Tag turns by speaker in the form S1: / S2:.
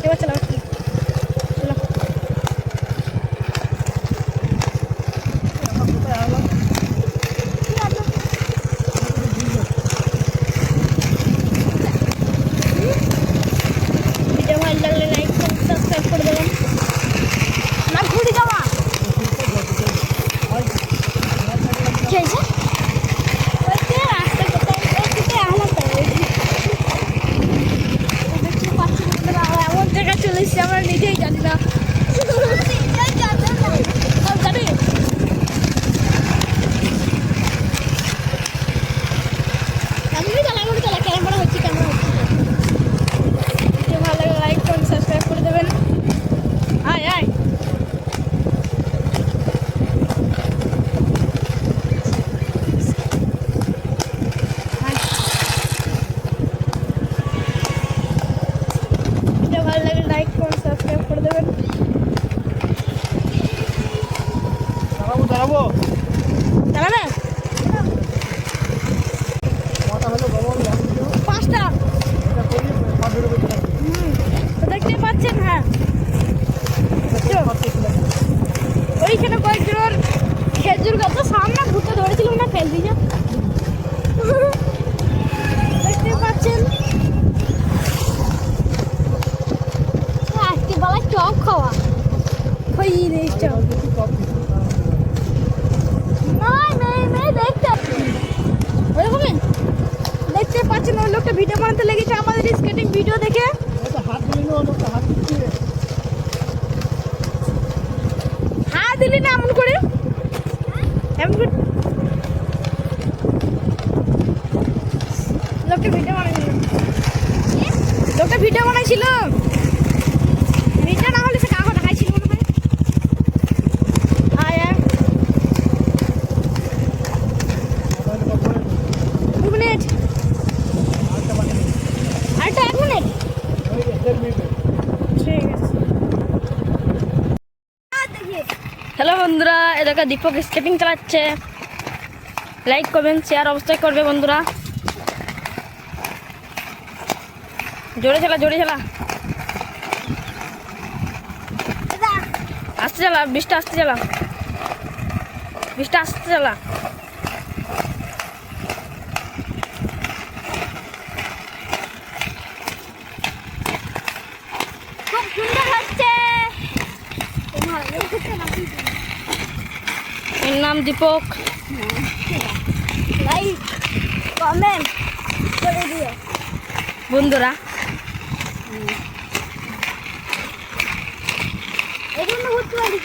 S1: এবার চলো চলো। ভিডিও ভালো লাগলে লাইক সাবস্ক্রাইব করে দেবেন। না ঘুরে যাওয়া খেয়েছে এমন জায়গায় চলে এসেছি আমরা নিজেই জানি না। জানি কেমনই চালা এমন চালা ক্যামেরা হচ্ছে ক্যামেরা হচ্ছে। ভালো লাগে লাইক করুন সাবস্ক্রাইব করে দেবেন। আয় আয় ভালো লাগে লাইক করুন সাবস্ক্রাইব করে দেবেন।
S2: দাঁড়াবো
S1: দাঁড়াবে 5টা তো দেখতে পাচ্ছেন। হ্যাঁ ওইখানে কয়েকজনের খেজুর গাছ সামনে ঘুরতে ধরেছিল না ফেল দিয়ে দেখতে পাচ্ছেন। আজকে বেলা চপ খাওয়া খই রে চপ দেখতে পাচ্ছেন ওই লোকটা ভিডিও বানাতে লেগেছে আমাদের স্কেটিং ভিডিও দেখে। হ্যাঁ দিলি না এমন করে লোকটা ভিডিও বানাইছিল ভিডিও না হলে সে কাগজ দেখাইছিল মনে হয়। আয় 2 মিনিট আরেকটা 1 মিনিট ঠিক আছে। হ্যালো বন্ধুরা, এদিকে দীপক স্কেটিং চালাচ্ছে। লাইক করবেন, শেয়ার অবশ্যই করবে বন্ধুরা। জোরে চালা আস্তে চালা, বৃষ্টি আস্তে চালা খুব সুন্দর হচ্ছে। এর নাম দীপক। লাইক কমেন্ট করে দিও বন্ধুরা। এগুলো ঘুরতে পারি।